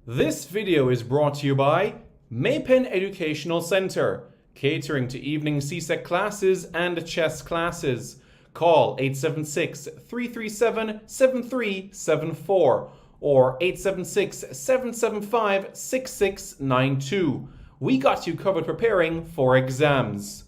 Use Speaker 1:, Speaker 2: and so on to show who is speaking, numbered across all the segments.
Speaker 1: This video is brought to you by Maypen Educational Center, catering to evening CSEC classes and chess classes. Call 876-337-7374 or 876-775-6692. We got you covered preparing for exams.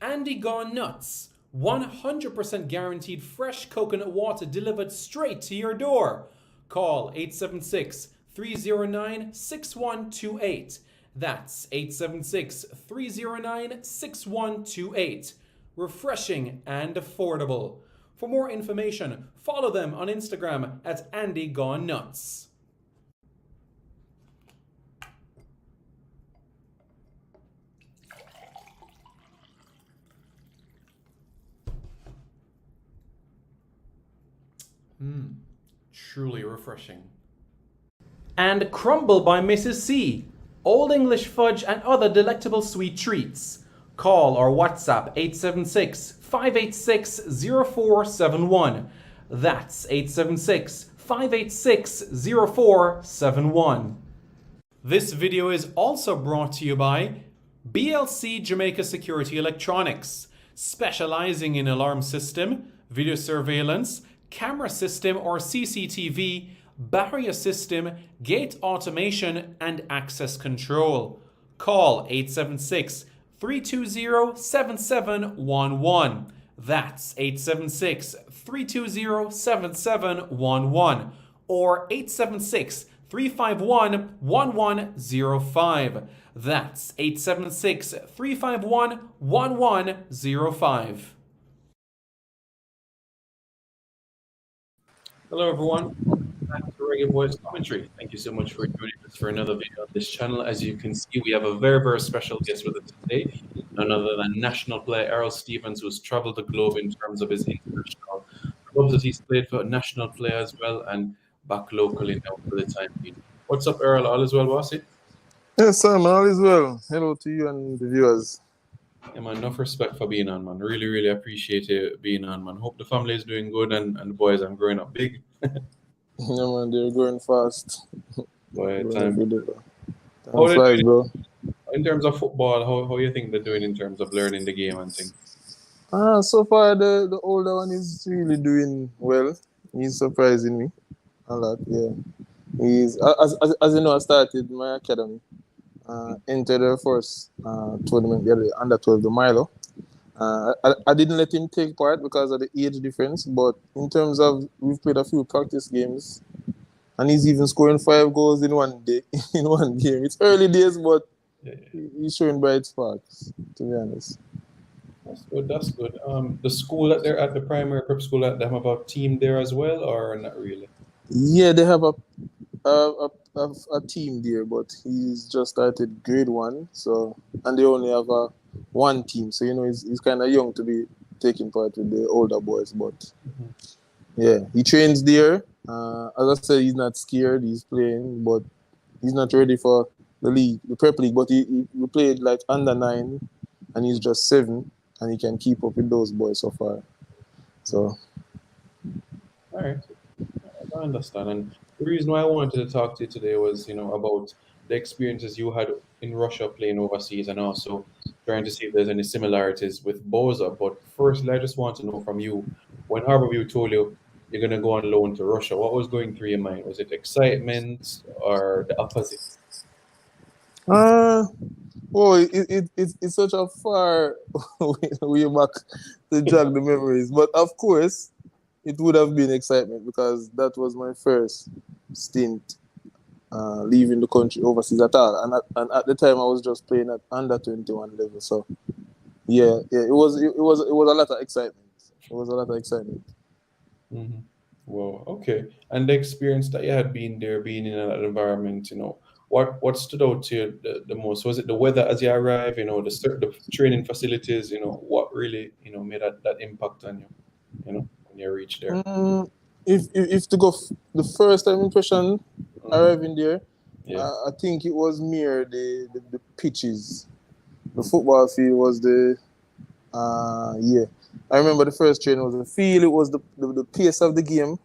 Speaker 1: Andy Gone Nuts. 100% guaranteed fresh coconut water delivered straight to your door. Call 876-309-6128. That's 876-309-6128. Refreshing and affordable. For more information, follow them on Instagram at Andy Gone Nuts. Truly refreshing. And Crumble by Mrs. C. Old English fudge and other delectable sweet treats. Call or WhatsApp 876-586-0471. That's 876-586-0471. This video is also brought to you by BLC Jamaica Security Electronics, specializing in alarm system, video surveillance, camera system or CCTV, barrier system, gate automation, and access control. Call 876-320-7711. That's 876-320-7711 or 876-351-1105. That's 876-351-1105. Hello everyone, back to Reggae Voice Commentary. Thank you so much for joining us for another video on this channel. As you can see, we have a very special guest with us today, none other than national player Errol Stevens, who's traveled the globe in terms of his international clubs that he's played for, national player as well, and back locally now for the time being. What's up, Errol? All is well, bossy?
Speaker 2: Yes, sir, man, all is well. Hello to you and the viewers.
Speaker 1: Yeah, man, enough respect for being on, man. Really appreciate you being on, man. Hope the family is doing good and the boys are growing up big.
Speaker 2: Yeah, man, they're growing fast.
Speaker 1: Boy,
Speaker 2: Time
Speaker 1: How they
Speaker 2: flies,
Speaker 1: doing
Speaker 2: bro.
Speaker 1: in terms of football? How you think they're doing in terms of learning the game and things?
Speaker 2: So far, the older one is really doing well. He's surprising me a lot, yeah. He's, as you know, I started my academy. Entered the first tournament the other day, under 12, the Milo. I didn't let him take part because of the age difference, but in terms of, we've played a few practice games, and he's even scoring 5 goals in one day, in one game. It's early days, but he's showing bright sparks, to be honest.
Speaker 1: That's good. The school that they're at, the primary prep school, they have a team there as well, or not really?
Speaker 2: Yeah, they have a team there, but he's just started grade 1, so, and they only have one team, so he's kind of young to be taking part with the older boys, but yeah, he trains there. As I said, he's not scared, he's playing, but he's not ready for the league, the prep league, but he played like under 9 and he's just 7 and he can keep up with those boys so far. So
Speaker 1: all right, I understand. And the reason why I wanted to talk to you today was, about the experiences you had in Russia playing overseas, and also trying to see if there's any similarities with Boza. But firstly, I just want to know from you, when Harborview told you you're going to go on loan to Russia, what was going through your mind? Was it excitement or the opposite?
Speaker 2: It's such a far way back to jog the memories. But of course, it would have been excitement because that was my first stint leaving the country overseas at all. And at the time, I was just playing at under 21 level. So yeah, it was a lot of excitement. It was a lot of excitement.
Speaker 1: Mm-hmm. Well, okay. And the experience that you had been there, being in that environment, what stood out to you the most? Was it the weather as you arrived, the training facilities, what really, made that impact on you, when you reached there?
Speaker 2: If to go the first time impression arriving there,
Speaker 1: Yeah.
Speaker 2: I think it was mere the pitches. The football field was the yeah. I remember the first training was the feel. It was the pace of the game,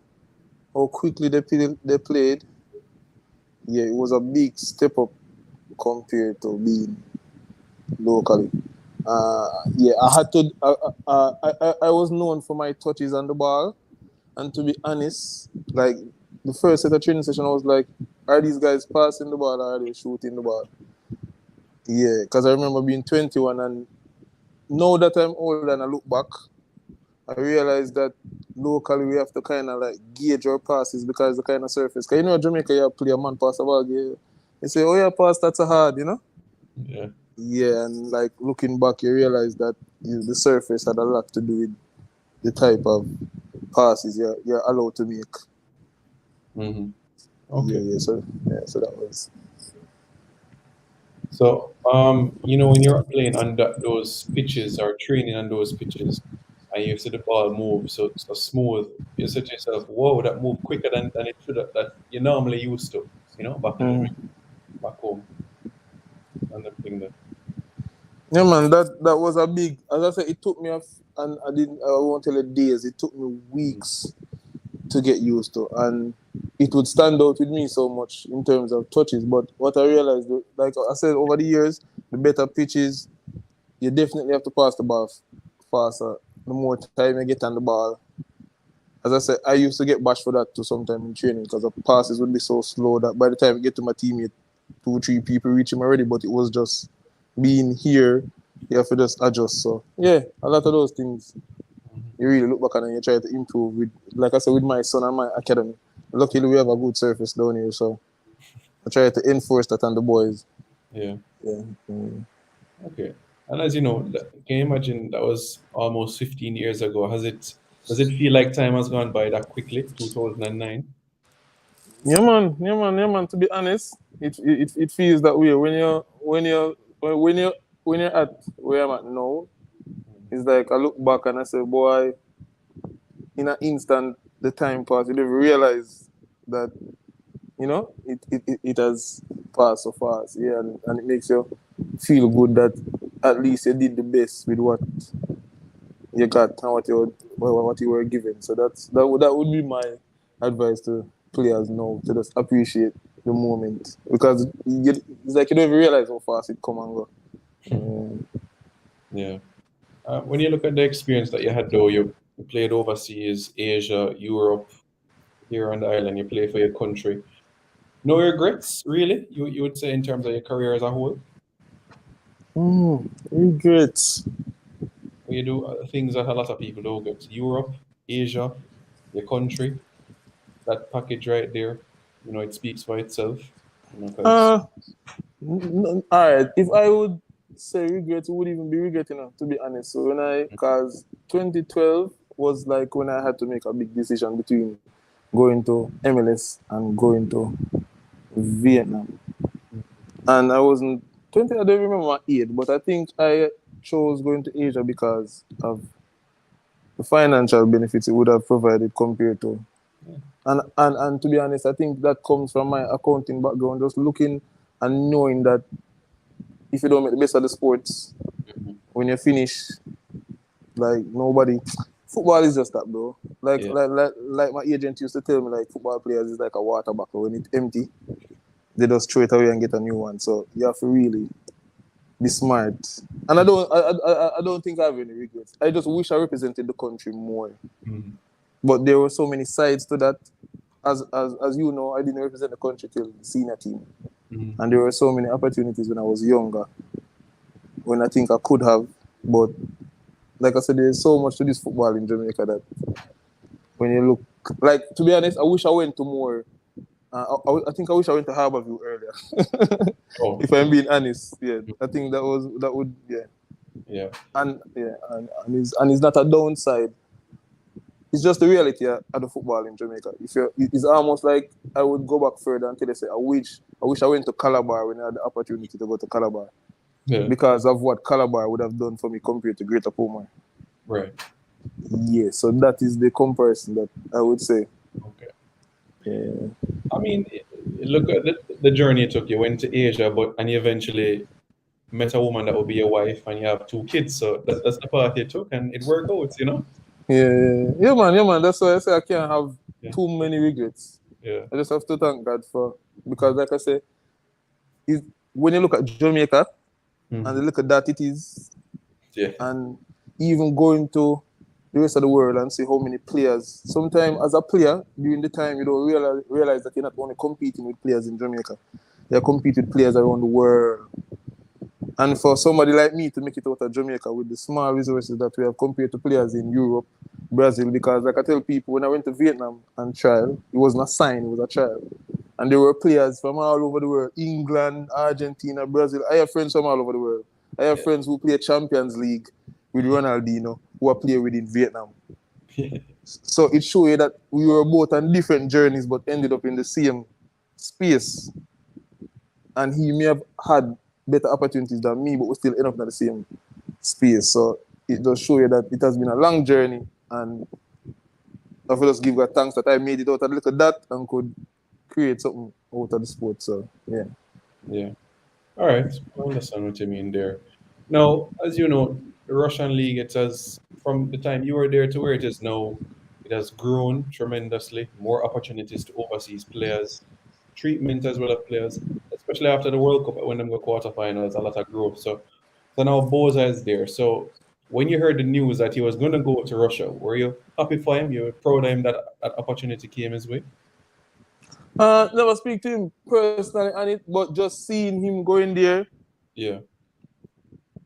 Speaker 2: how quickly they played. yeah, it was a big step up compared to being locally. Yeah, I had to. I was known for my touches on the ball, and to be honest, like the first set of training session, I was like, are these guys passing the ball or are they shooting the ball? Yeah, because I remember being 21, and now that I'm older and I look back, I realized that locally we have to kind of like gauge our passes because the kind of surface. Because you know, Jamaica, you play a man pass the ball, you say, oh yeah, pass that's a hard, you know.
Speaker 1: Yeah.
Speaker 2: Yeah, and like looking back, you realize that the surface had a lot to do with the type of passes you're allowed to make.
Speaker 1: Mm-hmm.
Speaker 2: Yeah,
Speaker 1: Okay.
Speaker 2: so that was.
Speaker 1: So, when you're playing on those pitches or training on those pitches, and you see the ball move so smooth, you say to yourself, "Whoa, that moved quicker than it should have." That you normally used to, back in Jamaica,
Speaker 2: Mhm.
Speaker 1: back home, and the thing that.
Speaker 2: Yeah, man, that was a big. As I said, it took me and I didn't. I won't tell you days. It took me weeks to get used to, and it would stand out with me so much in terms of touches. But what I realized, like I said, over the years, the better pitches, you definitely have to pass the ball faster. The more time you get on the ball, as I said, I used to get bashed for that too sometime in training because the passes would be so slow that by the time I get to my teammate, 2, 3 people reach him already. But it was just being here, you have to just adjust. So yeah, a lot of those things
Speaker 1: Mhm.
Speaker 2: you really look back and you try to improve with, like I said, with my son and my academy. Luckily, we have a good surface down here, so I try to enforce that on the boys.
Speaker 1: Yeah.
Speaker 2: Yeah. Mm.
Speaker 1: Okay. And as you know, can you imagine that was almost 15 years ago? Does it feel like time has gone by that quickly? 2009.
Speaker 2: Yeah, man. Yeah, man. Yeah, man. To be honest, it feels that way when you're at where I'm at now. It's like I look back and I say, boy, in an instant, the time passed. You never realize that it has passed so fast. Yeah, and it makes you feel good that at least you did the best with what you got and what you were given. So that would be my advice to players now to just appreciate the moment because it's like you don't even realize how fast it come and go. Mm.
Speaker 1: Yeah. When you look at the experience that you had, though, you played overseas, Asia, Europe, here on the island, you play for your country. No regrets, really? You would say in terms of your career as a whole?
Speaker 2: Regrets.
Speaker 1: When you do things that a lot of people don't get. Europe, Asia, your country, that package right there, it speaks for itself. Because
Speaker 2: Uh, all right. If I would say regret, it would even be regret, to be honest. So cause 2012 was like when I had to make a big decision between going to MLS and going to Vietnam. And I wasn't 20. I don't remember my age, but I think I chose going to Asia because of the financial benefits it would have provided compared to. And to be honest, I think that comes from my accounting background, just looking and knowing that if you don't make the best of the sports,
Speaker 1: Mhm.
Speaker 2: when you finish, like nobody. Football is just that, bro. Like,
Speaker 1: Yeah,
Speaker 2: like, like, like my agent used to tell me, like football players is like a water bottle. When it's empty, they just throw it away and get a new one. So you have to really be smart. And I don't think I have any regrets. I just wish I represented the country more.
Speaker 1: Mhm.
Speaker 2: But there were so many sides to that. As you know, I didn't represent the country till the senior team,
Speaker 1: Mhm.
Speaker 2: and there were so many opportunities when I was younger, when I think I could have. But like I said, there's so much to this football in Jamaica that when you look, like to be honest, I wish I went to more. I think I wish I went to Harborview earlier.
Speaker 1: Oh,
Speaker 2: If I'm being honest, yeah, I think that would yeah,
Speaker 1: yeah.
Speaker 2: and it's not a downside. It's just the reality of the football in Jamaica. It's almost like I would go back further until I say I wish I went to Calabar when I had the opportunity to go to Calabar
Speaker 1: Yeah.
Speaker 2: because of what Calabar would have done for me compared to Greater Puma.
Speaker 1: Right.
Speaker 2: Yeah, so that is the comparison that I would say.
Speaker 1: Okay.
Speaker 2: Yeah.
Speaker 1: I mean, look at the journey it took. You went to Asia, and you eventually met a woman that will be your wife, and you have 2 kids. So that's the path you took, and it worked out.
Speaker 2: Yeah, man. That's why I say I can't have
Speaker 1: Yeah.
Speaker 2: too many regrets.
Speaker 1: Yeah.
Speaker 2: I just have to thank God for. because, like I say, when you look at Jamaica and
Speaker 1: Mm-hmm.
Speaker 2: you look at that it is,
Speaker 1: Yeah.
Speaker 2: and even going to the rest of the world and see how many players. Sometimes, as a player, during the time, you don't realize that you're not only competing with players in Jamaica, you're competing with players around the world. And for somebody like me to make it out of Jamaica with the small resources that we have compared to players in Europe, Brazil, because like I tell people, when I went to Vietnam and trial, it wasn't a sign, it was a trial. And there were players from all over the world, England, Argentina, Brazil. I have friends from all over the world. I have
Speaker 1: Yeah.
Speaker 2: friends who play Champions League with Ronaldinho, who are playing with in Vietnam. So it shows you that we were both on different journeys, but ended up in the same space. And he may have had better opportunities than me, but we still end up in the same space. So it does show you that it has been a long journey, and I will just give God thanks that I made it out of look at that and could create something out of the sport. So yeah.
Speaker 1: Yeah. All right. I understand what you mean there. Now, as you know, the Russian league, it has, from the time you were there to where it is now, it has grown tremendously. More opportunities to overseas players, treatment as well as players, especially after the World Cup when them go quarterfinals, a lot of growth. So now Boza is there. So when you heard the news that he was going to go to Russia, were you happy for him? You were proud of him that that opportunity came his way?
Speaker 2: Never speak to him personally on it, but just seeing him going there,
Speaker 1: Yeah.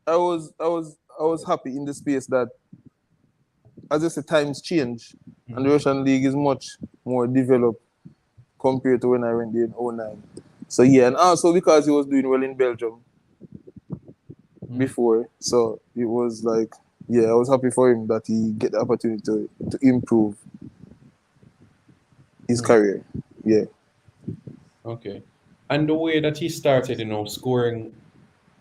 Speaker 2: I was happy in the space that, as I said, times change, and the
Speaker 1: Mhm.
Speaker 2: Russian league is much more developed compared to when I went there in '09. So yeah, and also because he was doing well in Belgium
Speaker 1: Mhm.
Speaker 2: before, so it was like, yeah, I was happy for him that he get the opportunity to improve his
Speaker 1: Mhm.
Speaker 2: career. Yeah.
Speaker 1: Okay. And the way that he started, scoring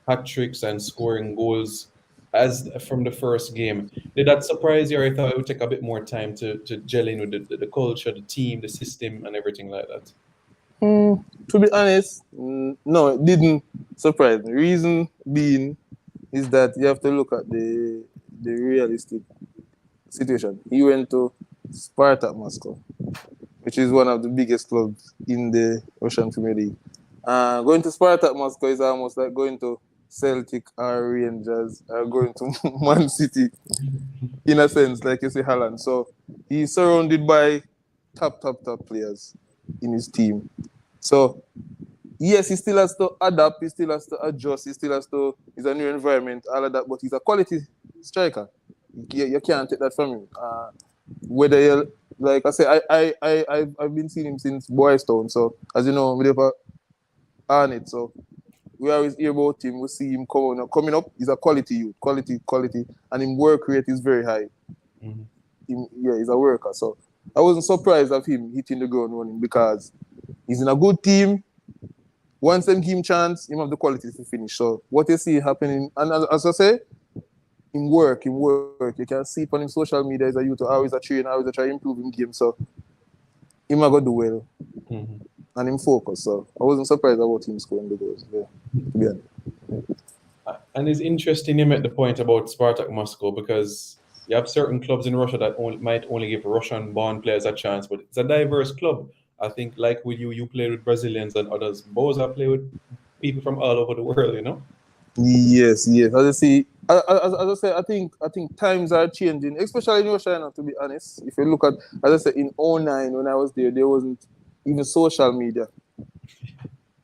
Speaker 1: hat tricks and scoring goals as from the first game, did that surprise you, or I thought it would take a bit more time to gel in with the culture, the team, the system, and everything like that?
Speaker 2: To be honest, no, it didn't surprise me. Reason being is that you have to look at the realistic situation. He went to Spartak Moscow, which is one of the biggest clubs in the Russian Premier League. Going to Spartak Moscow is almost like going to Celtic or Rangers or going to Man City, in a sense, like you say, Haaland. So he's surrounded by top players in his team. So yes, he still has to adapt, he still has to adjust, he still has to, it's a new environment, all of that, but he's a quality striker. You can't take that from him. Whether you, like I say, I've been seeing him since Boys Town, so as you know, we never earn it, so we always hear about him, we see him coming up, he's a quality youth, quality, and his work rate is very high.
Speaker 1: Mhm.
Speaker 2: Yeah, he's a worker, so I wasn't surprised of him hitting the ground running because he's in a good team. Once them give him chance, him have the quality to finish. So what you see happening, and as I say, in work, you can see it on his social media as a youth, always a train, always a try to improve in game. So him a go do well
Speaker 1: Mhm.
Speaker 2: and him focus. So I wasn't surprised about him scoring the goals. Yeah, to be honest.
Speaker 1: And it's interesting you made the point about Spartak Moscow because you have certain clubs in Russia that might only give Russian-born players a chance, but it's a diverse club. I think, like with you, you play with Brazilians and others. Boza play with people from all over the world.
Speaker 2: Yes. As I see, as I say, I think times are changing, especially in Russia. Now, to be honest, if you look at, as I said, in '09 when I was there wasn't even social media.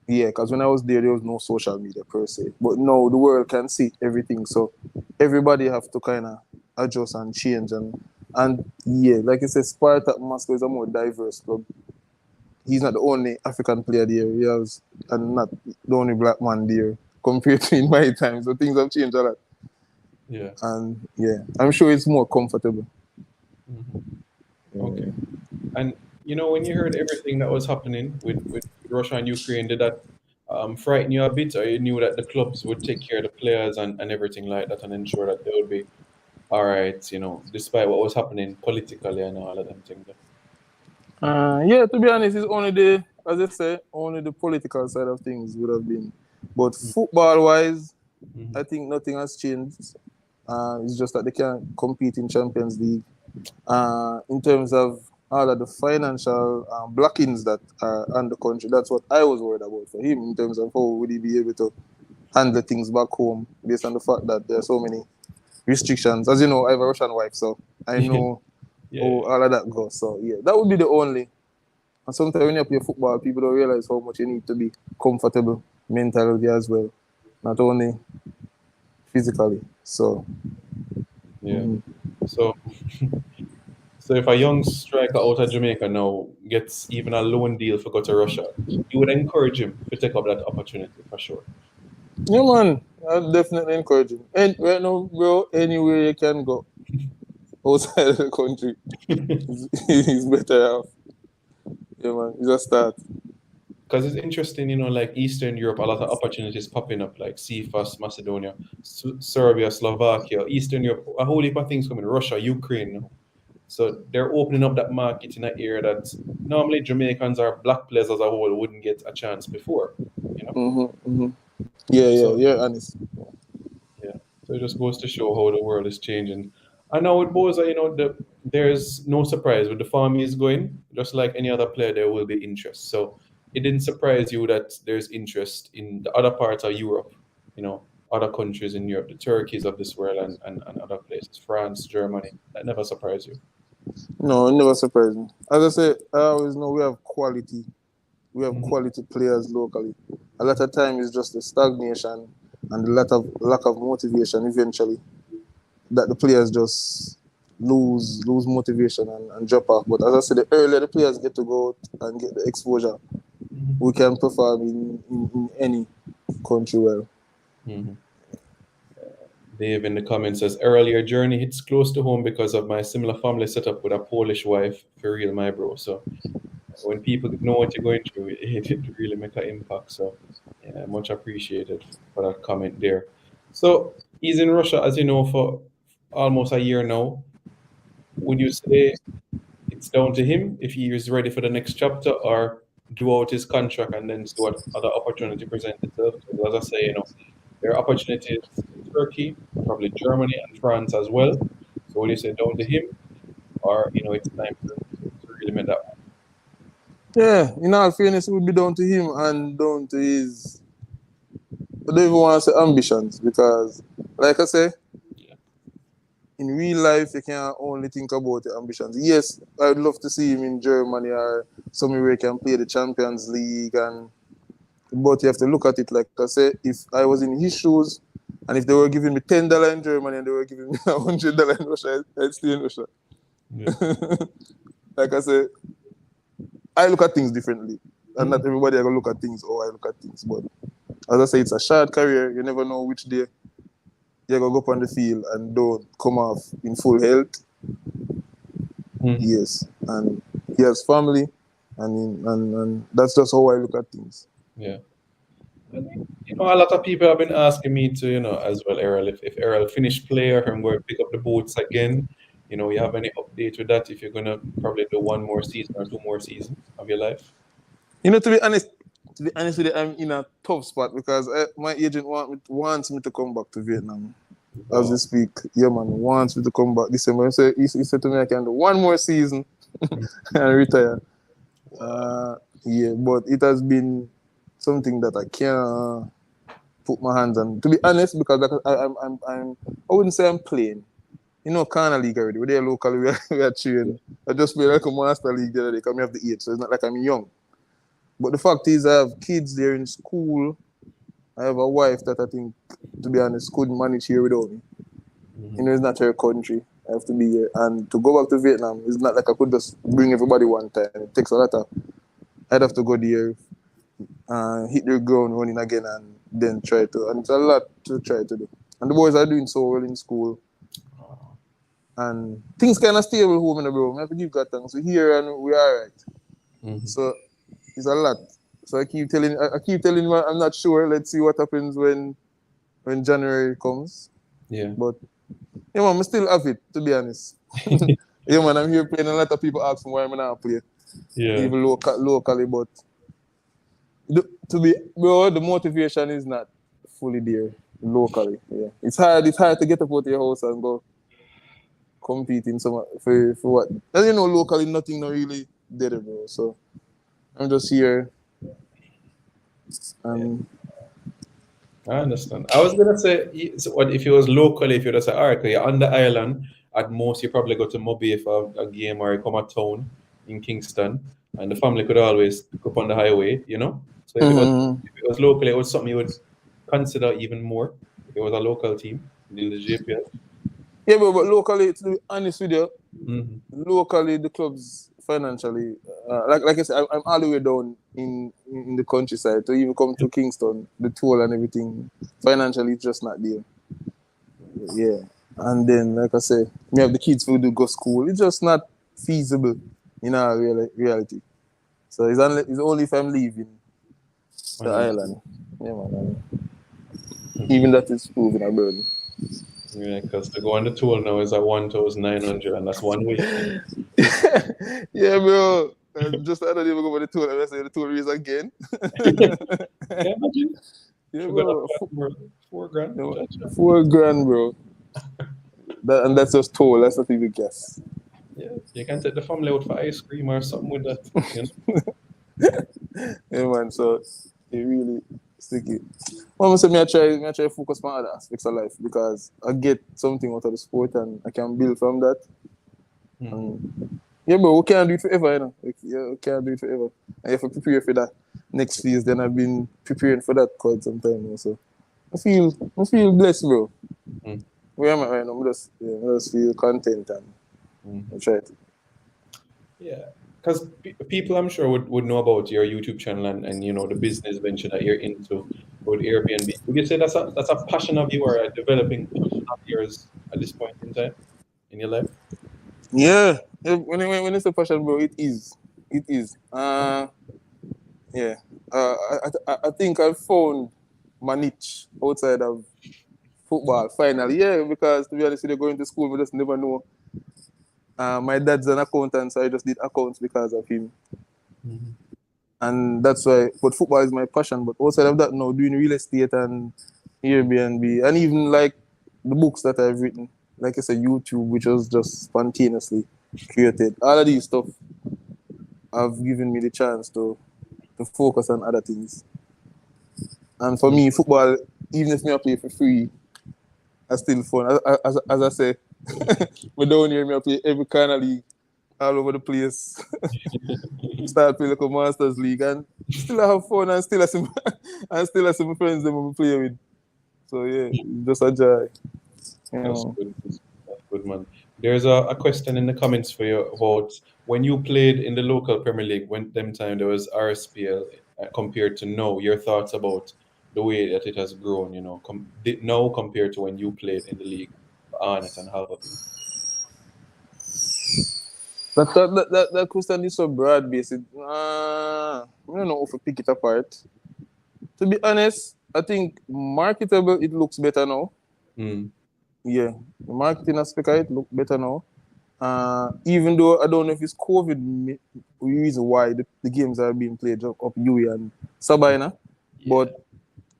Speaker 2: Yeah, because when I was there was no social media per se. But now the world can see everything, so everybody have to kind of adjust and change. And yeah, like I said, Spartak Moscow is a more diverse club. He's not the only African player there. He has, and not the only black man there compared to in my time. So things have changed a lot.
Speaker 1: Yeah.
Speaker 2: And yeah, I'm sure it's more comfortable.
Speaker 1: Mhm. Okay.
Speaker 2: Yeah.
Speaker 1: And when you heard everything that was happening with Russia and Ukraine, did that frighten you a bit, or you knew that the clubs would take care of the players and everything like that and ensure that they would be all right, despite what was happening politically and all of them things?
Speaker 2: Yeah, to be honest, it's only as I say, only the political side of things would have been. But football wise,
Speaker 1: Mm-hmm.
Speaker 2: I think nothing has changed. It's just that they can't compete in Champions League. In terms of all of the financial blockings that are on the country. That's what I was worried about for him in terms of how would he be able to handle things back home based on the fact that there are so many restrictions. As you know, I have a Russian wife, so I know how
Speaker 1: Yeah,
Speaker 2: all of that goes. So yeah, that would be the only. And sometimes when you play football, people don't realize how much you need to be comfortable mentally as well, not only physically. So
Speaker 1: yeah. So, so if a young striker out of Jamaica now gets even a loan deal for go to Russia, you would encourage him to take up that opportunity for sure.
Speaker 2: yeah, man, I definitely encourage him. And right now, bro, anywhere you can go outside of the country, he's better off. Yeah, man, it's a start.
Speaker 1: Because it's interesting, like Eastern Europe, a lot of opportunities popping up, like CFAS, Macedonia, Serbia, Slovakia, Eastern Europe, a whole heap of things coming, Russia, Ukraine now. So they're opening up that market in an area that normally Jamaicans or black players as a whole wouldn't get a chance before, you know?
Speaker 2: Mm-hmm. Yeah,
Speaker 1: So
Speaker 2: yeah, honest.
Speaker 1: yeah, so it just goes to show how the world is changing. And now with Boza, there's no surprise with the farm he's going. Just like any other player, there will be interest. So it didn't surprise you that there's interest in the other parts of Europe, other countries in Europe, the Turkeys of this world, and other places, France, Germany. That never surprised you.
Speaker 2: No, it never surprised me. As I say, I always know we have quality. We have
Speaker 1: Hmm.
Speaker 2: quality players locally. A lot of time is just the stagnation and a lot of lack of motivation eventually that the players just lose motivation and drop off. But as I said, the earlier the players get to go out and get the exposure, we
Speaker 1: Hmm.
Speaker 2: can perform in any country well.
Speaker 1: Hmm. Dave in the comments says, Errol, your journey hits close to home because of my similar family setup with a Polish wife, for real, my bro. So when people know what you're going through, it really make an impact. So yeah, much appreciated for that comment there. So he's in Russia, as you know, for almost a year now. Would you say it's down to him if he is ready for the next chapter, or do out his contract and then see what other opportunity presents itself? Because as I say, there are opportunities in Turkey, probably Germany and France as well. So would you say down to him, or it's time to really make that
Speaker 2: Yeah, in all fairness, it would be down to him and down to his, I don't even want to say ambitions because, like I say,
Speaker 1: move?
Speaker 2: in real life, you can only think about your ambitions. Yes, I'd love to see him in Germany or somewhere where he can play the Champions League, but you have to look at it like I say. If I was in his shoes, and if they were giving me $10 in Germany and they were giving me $100 in Russia, I'd stay in Russia.
Speaker 1: Yeah.
Speaker 2: Like I say, I look at things differently, and not
Speaker 1: Mhm.
Speaker 2: everybody are gonna look at things how I look at things. But as I say, it's a short career. You never know which day you're gonna go up on the field and don't come off in full health.
Speaker 1: Mhm.
Speaker 2: Yes, and he has family, and that's just how I look at things.
Speaker 1: Yeah. And, a lot of people have been asking me to, as well, Errol, if Errol finished player and going to pick up the boots again, you have any update with that? If you're gonna probably do one more season or two more seasons of your life?
Speaker 2: To be honest with you, I'm in a tough spot because my agent wants me to come back to Vietnam as we
Speaker 1: Wow.
Speaker 2: speak. Yeah, man, wants me to come back December. He said to me, I can do one more season
Speaker 1: Mhm.
Speaker 2: and retire.
Speaker 1: Wow.
Speaker 2: Uh, yeah, but it has been something that I can't put my hands on. To be honest, because I wouldn't say I'm playing. You know, Corner League already. We're there locally. We are trained. I just played like a Master League the other day because I have the age, so it's not like I'm young. But the fact is, I have kids there in school. I have a wife that I think, to be honest, couldn't manage here without me.
Speaker 1: Mhm.
Speaker 2: It's not her country. I have to be here. And to go back to Vietnam, it's not like I could just bring everybody one time. It takes a lot of. I'd have to go there, hit the ground running again, and then try to. And it's a lot to try to do. And the boys are doing so well in school.
Speaker 1: Wow.
Speaker 2: And things kind of stable home in the bro. I have to give God thanks. We're here and we're all right.
Speaker 1: Mhm.
Speaker 2: So it's a lot. So I keep telling him I'm not sure. Let's see what happens when January comes.
Speaker 1: Yeah.
Speaker 2: But yeah, man, I still have it, to be honest. Yeah, man, I'm here playing. A lot of people ask me why I'm not play,
Speaker 1: Yeah.
Speaker 2: even locally. But to be, bro, the motivation is not fully there locally. Yeah, it's hard. It's hard to get up out of your house and go competing for what? As you know, locally nothing not really dead, bro. So I'm just here.
Speaker 1: I understand. I was gonna say, so what if it was locally? If you just say, all right, you're on the island. At most, you probably go to Mobay for a game, or you come a town in Kingston, and the family could always go up on the highway. So if it was locally, it was something you would consider even more. If it was a local team in the JPL.
Speaker 2: Yeah, but locally, to be honest with you,
Speaker 1: Mm-hmm.
Speaker 2: locally the clubs financially, like I said, I'm all the way down in the countryside to even come to Kingston, the toll and everything. Financially, it's just not there. Yeah, and then like I say, we have the kids who do go school. It's just not feasible in our reality. So it's only if I'm leaving the island. Yeah, man. Even that is proving a burden.
Speaker 1: Yeah, because to go on the tour now is at 1,900, and that's one way.
Speaker 2: Yeah, bro. Just I don't even go for the tour. I say the tour is again.
Speaker 1: Yeah, imagine.
Speaker 2: Yeah,
Speaker 1: Forgot
Speaker 2: bro.
Speaker 1: that 4 grand.
Speaker 2: You
Speaker 1: Gotcha.
Speaker 2: 4 grand, bro. And that's just toll. That's not even guess.
Speaker 1: Yeah, you can take the family out for ice cream or something with that.
Speaker 2: Yeah, man. So it really sticky. Well, so me I try to focus on other aspects of life because I get something out of the sport and I can build from that. Yeah, bro, we can't do it forever, you know. We can't do it forever. And you have to prepare for that next phase. Then I've been preparing for that quite some time now. So I feel blessed, bro. Where am I right now? I just feel content and I try to.
Speaker 1: Yeah, because people I'm sure would know about your YouTube channel and the business venture that you're into with Airbnb. Would you say that's a passion of you or a developing passion of yours at this point in time in your life?
Speaker 2: Yeah. When it's a passion, bro, it is. It is. Yeah. I think I found my niche outside of football finally. Yeah, because to be honest, with going to school, we just never know. My dad's an accountant, so I just did accounts because of him. And that's why, but football is my passion. But outside of that, now doing real estate and Airbnb, and even like the books that I've written, like I said, YouTube, which was just spontaneously created. All of these stuff have given me the chance to focus on other things. And for me, football, even if I play for free, are still fun. As I say, we down here, I play every kind of league all over the place. Start playing like a Masters League and still have fun and still have some my friends that we play with. So yeah, it's just a joy.
Speaker 1: That's good. That's good, man. There's a question in the comments for you about when you played in the local Premier League, when them time there was RSPL compared to now. Your thoughts about the way that it has grown, now compared to when you played in the league, Arnett and Halverton.
Speaker 2: That question is so broad based. I don't know if I pick it apart. To be honest, I think marketable it looks better now. Yeah, the marketing aspect of it look better now. Even though I don't know if it's COVID reason why the games are being played up UE and Sabina, but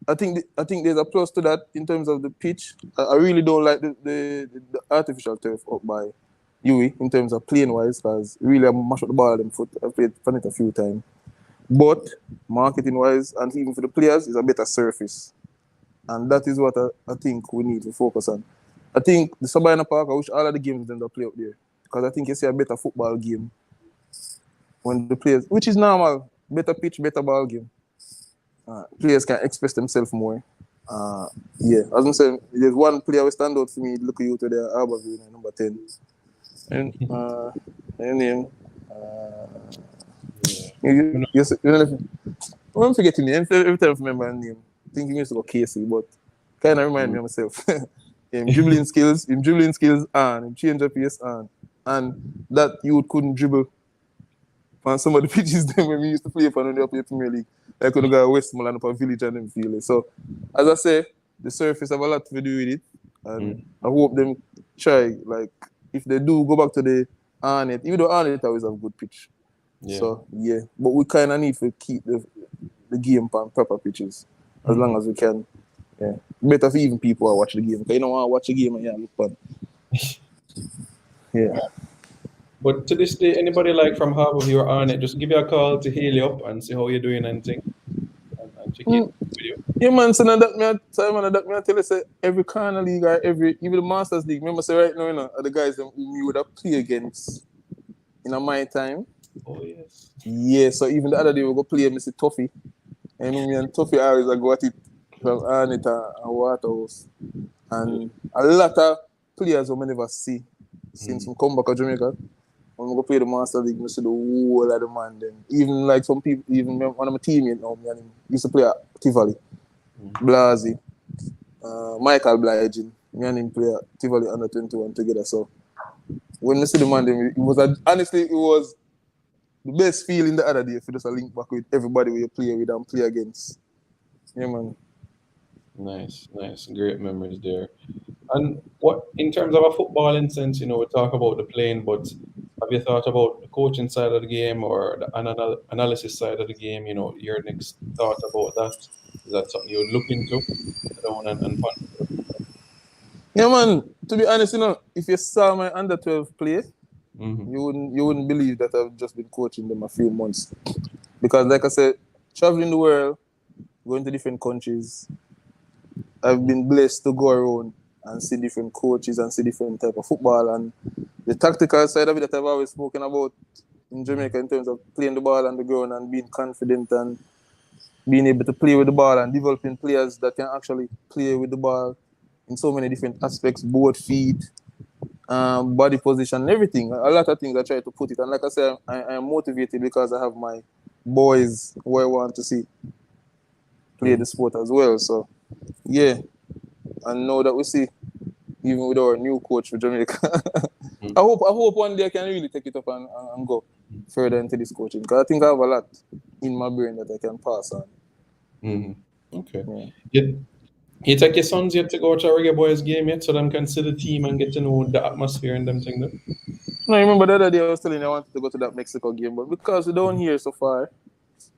Speaker 2: I think there's a plus to that in terms of the pitch. I really don't like the artificial turf up by UE in terms of playing wise because really I mash up the ball at them foot. I've played on it a few times. But marketing wise and even for the players is a better surface. And that is what I think we need to focus on. I think the Sabina Park, I wish all of the games them to play up there. Because I think you see a better football game when the players, which is normal, better pitch, better ball game. Players can express themselves more. Yeah, as I said, there's one player who stand out for me. Look at you to the Arborview, number 10. And her name. I'm forgetting the name. Every time I remember her name. I think he used to go Casey, but kind of remind me of myself. Him dribbling skills, and him change up pace and that youth couldn't dribble on some of the pitches then when we used to play for when they play Premier League. I could go to Westmoreland up a village and them feel it. So as I say, the surface have a lot to do with it. And I hope them try, like if they do go back to the Arnett, even though Arnett always have good pitch. Yeah. So yeah. But we kinda need to keep the game on proper pitches as long as we can. Yeah. Better for even people who watch the game. Because you don't want to watch the game and look fun. Yeah.
Speaker 1: But to this day, anybody like from half of you are on it, just give you a call to heal you up and see how you're doing and thing, and check it
Speaker 2: Mm.
Speaker 1: with you.
Speaker 2: Yeah, man. So now that me I tell you, say every corner league or even the Masters League. Remember, say right now, are the guys them who me would have play against in my time.
Speaker 1: Oh yes.
Speaker 2: Yeah. So even the other day we go play Mr. Toffee, and me and Toffee always I go at it from Arnett and Waterhouse, and a lot of players we never see since we come back to Jamaica. When we go play the Master League, I see the whole of the man then. Even like some people, even one of my teammates now, me and him used to play at Tivoli, Blasi, Michael Bliging. Me and him play at Tivoli under 21 together. So when I see the man, then honestly, it was the best feeling the other day if you just link back with everybody where you play with and play against. Yeah, man.
Speaker 1: Nice, nice, great memories there. And what, in terms of a footballing sense, we talk about the playing, but have you thought about the coaching side of the game or the analysis side of the game? Your next thought about that? Is that something you would look into, sit down and ponder?
Speaker 2: Yeah, man. To be honest, if you saw my under 12 play,
Speaker 1: Mm-hmm.
Speaker 2: you wouldn't believe that I've just been coaching them a few months. Because like I said, traveling the world, going to different countries, I've been blessed to go around and see different coaches and see different type of football, and the tactical side of it that I've always spoken about in Jamaica in terms of playing the ball on the ground and being confident and being able to play with the ball and developing players that can actually play with the ball in so many different aspects, both feet, body position, everything. A lot of things I try to put it. And like I said, I am motivated because I have my boys who I want to see play the sport as well. So, yeah. And now that we see, even with our new coach for Jamaica, I hope one day I can really take it up and go further into this coaching. Because I think I have a lot in my brain that I can pass on.
Speaker 1: Mm-hmm. Okay.
Speaker 2: Yeah.
Speaker 1: You take your sons yet to go to a Reggae Boys game yet so them can see the team and get to know the atmosphere and them thing though?
Speaker 2: No, I remember the other day I was telling you I wanted to go to that Mexico game, but because we don't hear so far,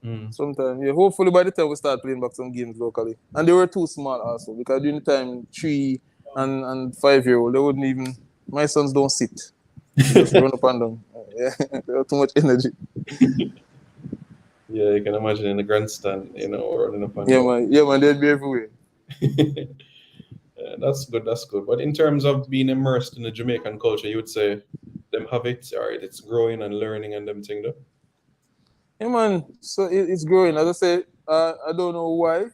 Speaker 2: sometimes, yeah, hopefully by the time we start playing back some games locally. And they were too small also, because during the time 3 and 5-year-old, they wouldn't even, my sons don't sit. They just run up and down. Yeah, they have too much energy.
Speaker 1: Yeah, you can imagine in the grandstand, running up and down.
Speaker 2: Yeah, man, they'd be everywhere.
Speaker 1: Yeah, that's good. That's good. But in terms of being immersed in the Jamaican culture, you would say them have it. All right, it's growing and learning and them thing though.
Speaker 2: Yeah, man, so it's growing. As I said, I don't know why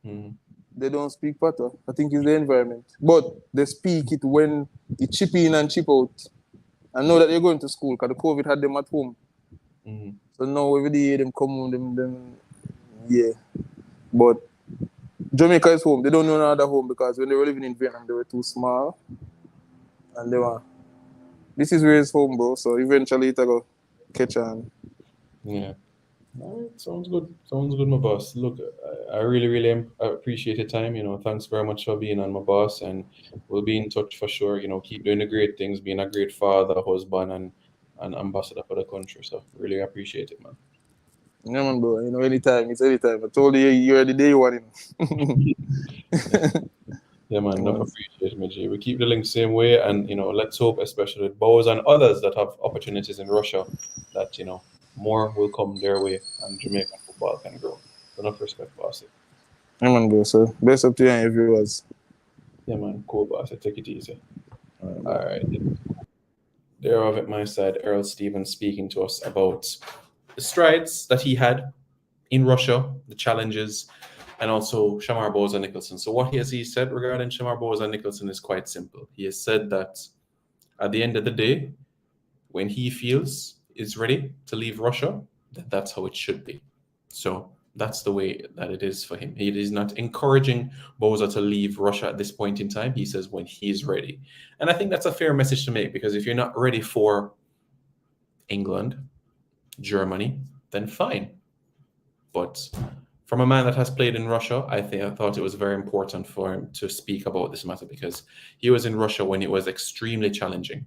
Speaker 1: Mm-hmm.
Speaker 2: they don't speak Pata. I think it's the environment. But they speak it when it chip in and chip out. I know that they're going to school because the COVID had them at home.
Speaker 1: Mm-hmm.
Speaker 2: So now every day them come home, them yeah. But Jamaica is home. They don't know another home because when they were living in Vietnam, they were too small. And they were, this is where it's home, bro. So eventually it'll go catch on.
Speaker 1: Yeah. All right, sounds good. Sounds good, my boss. Look, I really, really appreciate your time. Thanks very much for being on, my boss, and we'll be in touch for sure. Keep doing the great things, being a great father, husband, and ambassador for the country. So really appreciate it, man.
Speaker 2: Yeah, man, bro. Anytime. It's anytime. I told you you're the day one.
Speaker 1: Yeah, man,
Speaker 2: Yeah,
Speaker 1: enough
Speaker 2: man.
Speaker 1: appreciation, Majid. We keep the link same way, and let's hope, especially with Boza and others that have opportunities in Russia, that more will come their way, and Jamaican football can grow. Enough respect, boss.
Speaker 2: Yeah, man, bro. So best up to you and your viewers.
Speaker 1: Yeah, man, cool, boss. Take it easy.
Speaker 2: All right,
Speaker 1: All
Speaker 2: bro.
Speaker 1: right. There of at my side, Errol Stevens speaking to us about the strides that he had in Russia, the challenges, and also Shamar Boza Nicholson. So what has he said regarding Shamar Boza Nicholson is quite simple. He has said that at the end of the day, when he feels is ready to leave Russia, that's how it should be. So that's the way that it is for him. He is not encouraging Boza to leave Russia at this point in time. He says when he's ready. And I think that's a fair message to make, because if you're not ready for England, Germany, then fine. But from a man that has played in Russia, I thought it was very important for him to speak about this matter, because he was in Russia when it was extremely challenging.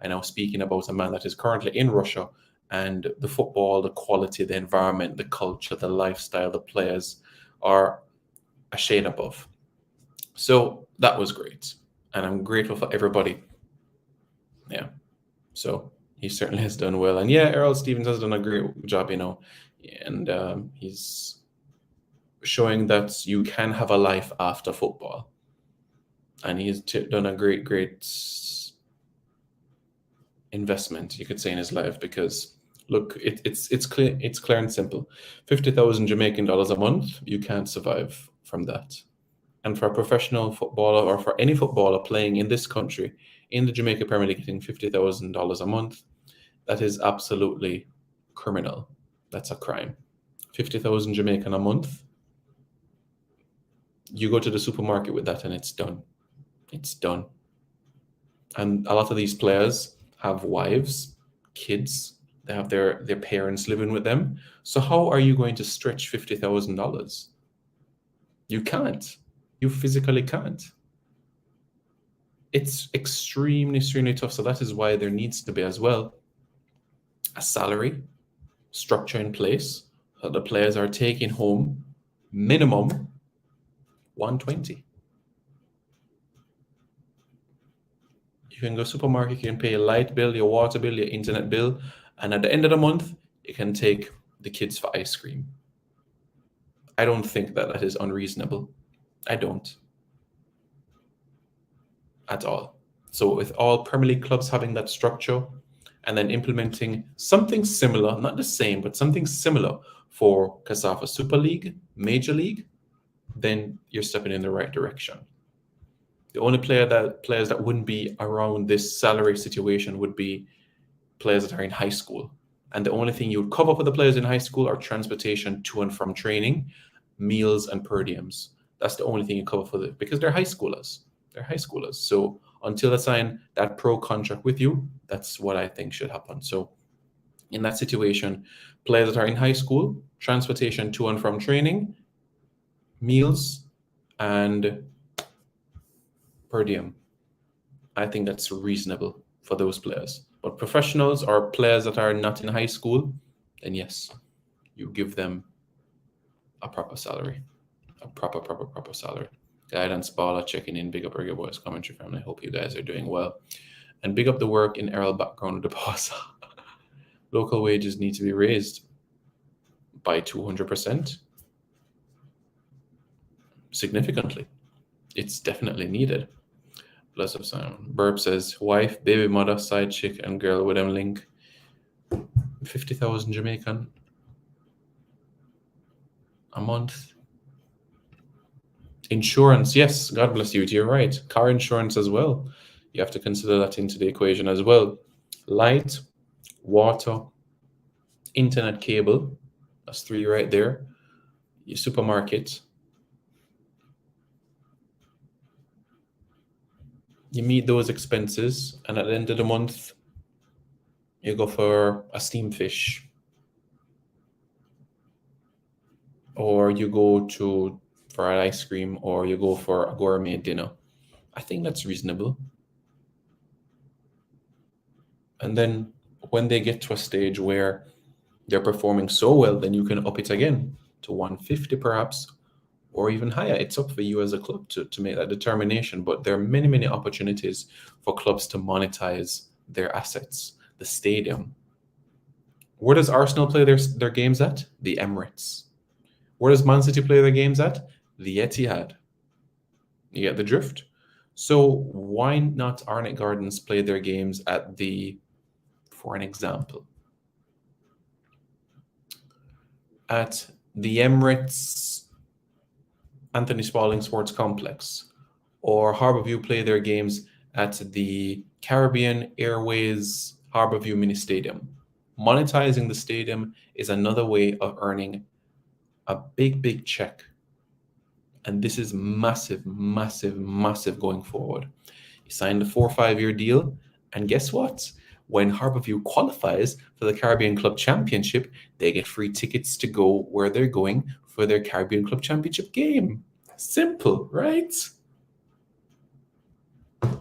Speaker 1: And now speaking about a man that is currently in Russia, and the football, the quality, the environment, the culture, the lifestyle, the players are a shade above. So that was great. And I'm grateful for everybody. Yeah. So he certainly has done well. And yeah, Errol Stevens has done a great job, and he's showing that you can have a life after football. And he's done a great investment, you could say, in his life because look, it's clear and simple. 50,000 Jamaican dollars a month, you can't survive from that. And for a professional footballer or for any footballer playing in this country, in the Jamaica Premier League, getting $50,000 a month, that is absolutely criminal. That's a crime. 50,000 Jamaican a month. You go to the supermarket with that and it's done. It's done. And a lot of these players have wives, kids, they have their parents living with them. So how are you going to stretch $50,000? You can't. You physically can't. It's extremely tough. So that is why there needs to be as well a salary structure in place so the players are taking home minimum 120. You can go supermarket, you can pay your light bill, your water bill, your internet bill, and at the end of the month, you can take the kids for ice cream. I don't think that is unreasonable. I don't. At all. So with all Premier League clubs having that structure and then implementing something similar, not the same, but something similar for CASAFA Super League, Major League, then you're stepping in the right direction. The only players that wouldn't be around this salary situation would be players that are in high school. And the only thing you would cover for the players in high school are transportation to and from training, meals, and per diems. That's the only thing you cover for them because they're high schoolers. They're high schoolers. So until they sign that pro contract with you, that's what I think should happen. So in that situation, players that are in high school, transportation to and from training, meals, and per diem. I think that's reasonable for those players. But professionals or players that are not in high school, then yes, you give them a proper salary, a proper salary. Guidance Baller checking in. Big up Reggae Boys commentary family. Hope you guys are doing well. And big up the work in Errol background of the Boza. Local wages need to be raised by 200%. Significantly. It's definitely needed. Bless up Simon. Burp says, wife, baby mother, side chick, and girl with them link. 50,000 Jamaican a month. Insurance, yes, God bless you. You're right. Car insurance as well. You have to consider that into the equation as well. Light, water, internet cable. That's 3 right there. Your supermarket. You meet those expenses, and at the end of the month, you go for a steamed fish. Or you go for an ice cream, or you go for a gourmet dinner. I think that's reasonable. And then when they get to a stage where they're performing so well, then you can up it again to 150 perhaps, or even higher. It's up for you as a club to make that determination. But there are many opportunities for clubs to monetize their assets. The stadium. Where does Arsenal play their games at? The Emirates. Where does Man City play their games at? The Etihad. You get the drift? So why not Arnett Gardens play their games at for an example, at the Emirates Anthony Spalding Sports Complex, or Harbourview play their games at the Caribbean Airways Harbourview Mini Stadium. Monetizing the stadium is another way of earning a big check. And this is massive going forward. You signed a 4 or 5 year deal, and guess what? When Harbourview qualifies for the Caribbean Club Championship, they get free tickets to go where they're going for their Caribbean Club Championship game. Simple, right?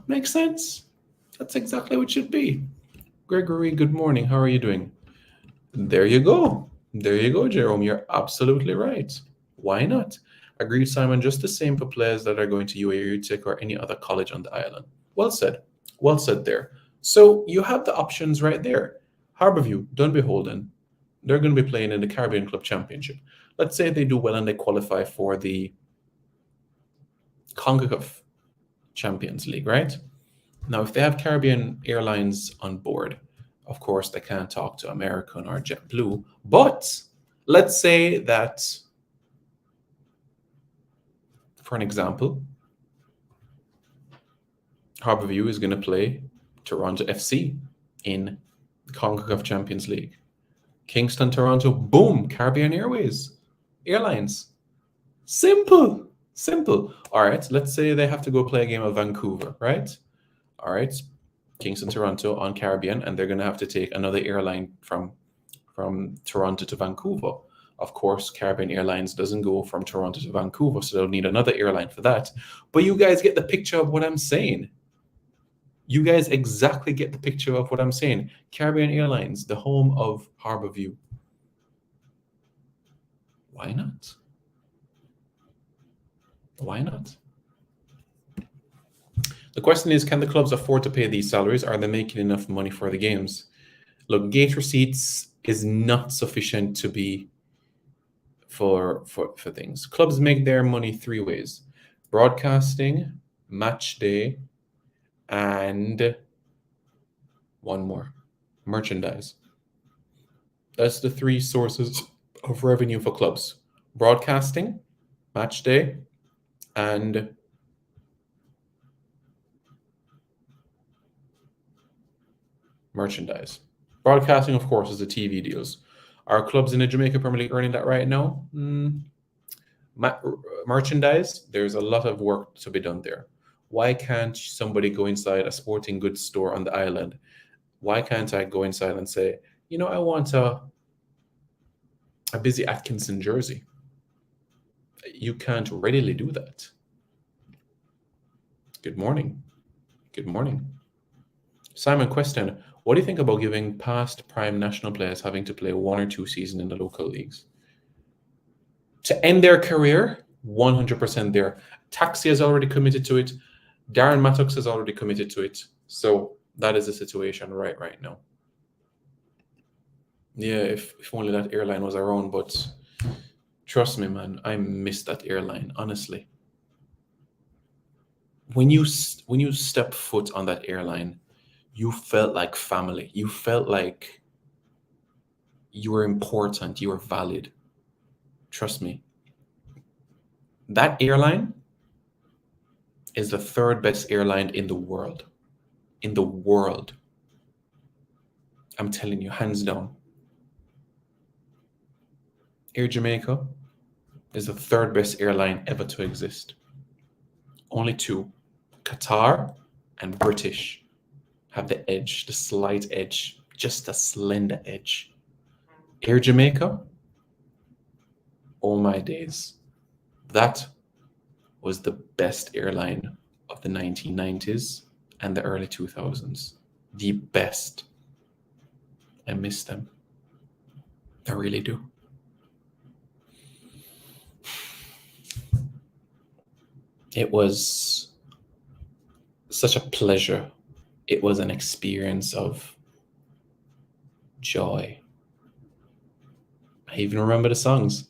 Speaker 1: Makes sense? That's exactly what it should be. Gregory, good morning. How are you doing? There you go. There you go, Jerome. You're absolutely right. Why not? Agreed, Simon. Just the same for players that are going to UAE, UTEC, or any other college on the island. Well said. Well said there. So you have the options right there. Harborview, Dunbeholden, they're going to be playing in the Caribbean Club Championship. Let's say they do well and they qualify for the CONCACAF Champions League, right? Now, if they have Caribbean Airlines on board, of course, they can't talk to American or JetBlue. But let's say that, for an example, Harborview is going to play Toronto FC in the CONCACAF Champions League. Kingston, Toronto, boom, Caribbean Airlines. Simple. All right, let's say they have to go play a game of Vancouver, right? All right, Kingston, Toronto on Caribbean, and they're going to have to take another airline from Toronto to Vancouver. Of course, Caribbean Airlines doesn't go from Toronto to Vancouver, so they'll need another airline for that. But you guys get the picture of what I'm saying. You guys exactly get the picture of what I'm saying. Caribbean Airlines, the home of Harborview. Why not? Why not? The question is, can the clubs afford to pay these salaries? Are they making enough money for the games? Look, gate receipts is not sufficient to be for things. Clubs make their money three ways: broadcasting, match day, and one more, merchandise. That's the three sources of revenue for clubs: broadcasting, match day, and merchandise. Broadcasting, of course, is the TV deals. Are clubs in the Jamaica Premier League earning that right now? Merchandise, there's a lot of work to be done there. Why can't somebody go inside a sporting goods store on the island? Why can't I go inside and say, you know, I want a Busy Atkinson jersey? You can't readily do that. Good morning. Good morning. Simon, question. What do you think about giving past prime national players having to play 1 or 2 seasons in the local leagues? To end their career, 100% there. Taxi has already committed to it. Darren Mattox has already committed to it. So that is the situation right now. Yeah, if only that airline was around, but trust me, man, I miss that airline, honestly. When you step foot on that airline, you felt like family. You felt like you were important, you were valid. Trust me. That airline is the 3rd best airline in the world. In the world. I'm telling you, hands down. Air Jamaica is the 3rd best airline ever to exist. Only 2, Qatar and British, have the edge, the slight edge, just a slender edge. Air Jamaica, oh my days. That was the best airline of the 1990s and the early 2000s. The best. I miss them. I really do. It was such a pleasure. It was an experience of joy. I even remember the songs.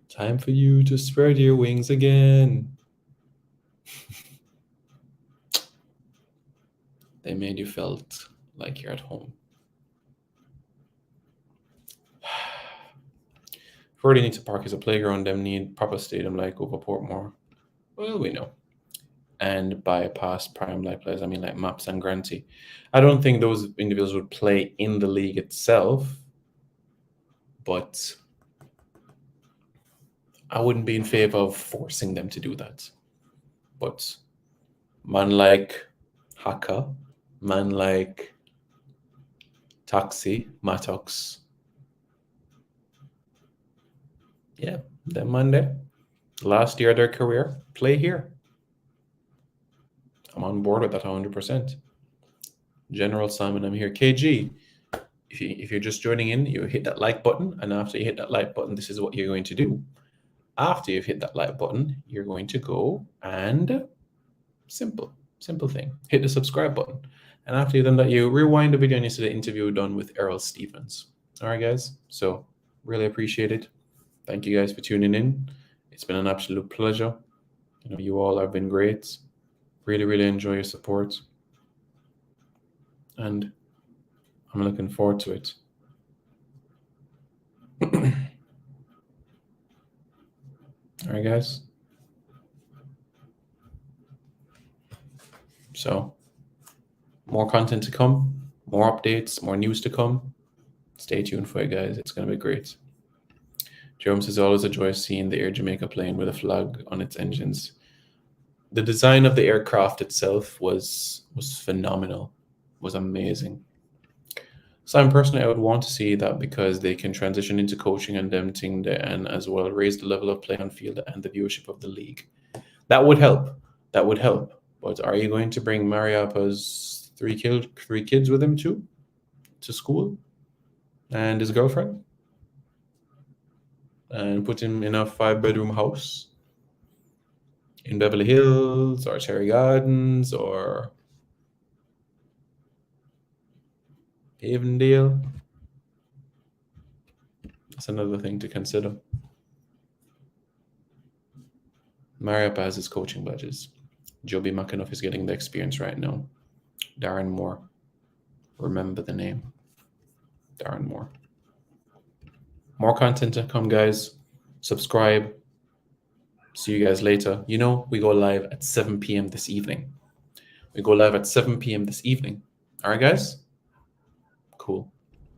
Speaker 1: Time for you to spread your wings again. They made you felt like you're at home. Further need to park as a playground, them need proper stadium like over Portmore. Well, we know. And bypass prime light players, I mean like Maps and Granty. I don't think those individuals would play in the league itself, but I wouldn't be in favor of forcing them to do that. But man like Haka, man like Taxi, Mattox, yeah, them man there, last year of their career, play here. I'm on board with that 100%. General Simon, I'm here. KG, if you're just joining in, you hit that like button, and after you hit that like button, this is what you're going to do. After you've hit that like button, you're going to go and simple thing, hit the subscribe button. And after you've done that, you rewind the video and you see the interview done with Errol Stevens. All right, guys. So really appreciate it. Thank you guys for tuning in. It's been an absolute pleasure. You all have been great. Really, really enjoy your support. And I'm looking forward to it. All right, guys. So more content to come, more updates, more news to come. Stay tuned for it, guys. It's going to be great. Jerome says, always a joy seeing the Air Jamaica plane with a flag on its engines. The design of the aircraft itself was phenomenal, was amazing. So I'm personally, I would want to see that because they can transition into coaching and them thing and as well raise the level of play on field and the viewership of the league. That would help. That would help. But are you going to bring Mariapa's three kids with him too to school and his girlfriend and put him in a 5-bedroom house in Beverly Hills or Cherry Gardens or Avondale? That's another thing to consider. Mariapa has his coaching badges. Joby McAnuff is getting the experience right now. Darren Moore. Remember the name. Darren Moore. More content to come, guys. Subscribe. See you guys later. We go live at 7 p.m. this evening. All right, guys? Cool.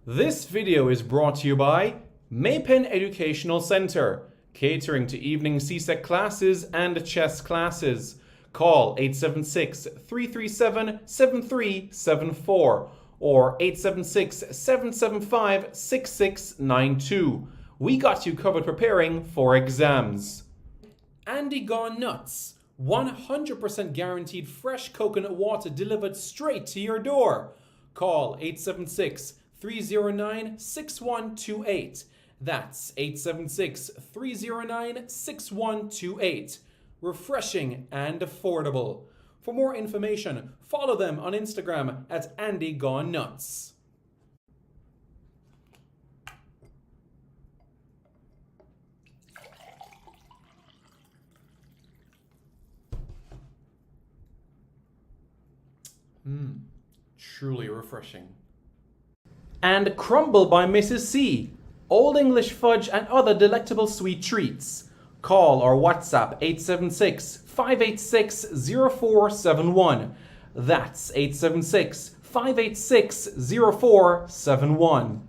Speaker 1: This video is brought to you by Maypen Educational Center, catering to evening CSEC classes and chess classes. Call 876-337-7374 or 876-775-6692. We got you covered preparing for exams. Andy Gone Nuts. 100% guaranteed fresh coconut water delivered straight to your door. Call 876-309-6128. That's 876-309-6128. Refreshing and affordable. For more information, follow them on Instagram at Andy Gone Nuts. Truly refreshing. And Crumble by Mrs. C. Old English fudge and other delectable sweet treats. Call or WhatsApp 876-586-0471. That's 876-586-0471.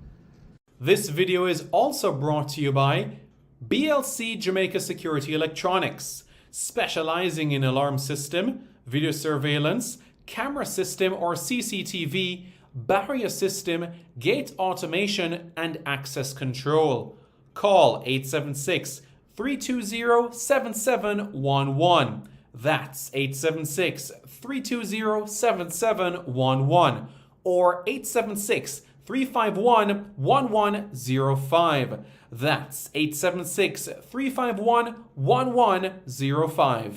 Speaker 1: This video is also brought to you by BLC Jamaica Security Electronics, specializing in alarm system, video surveillance, camera system or CCTV, barrier system, gate automation, and access control. Call 876-320-7711. That's 876-320-7711 or 876-351-1105. That's 876-351-1105.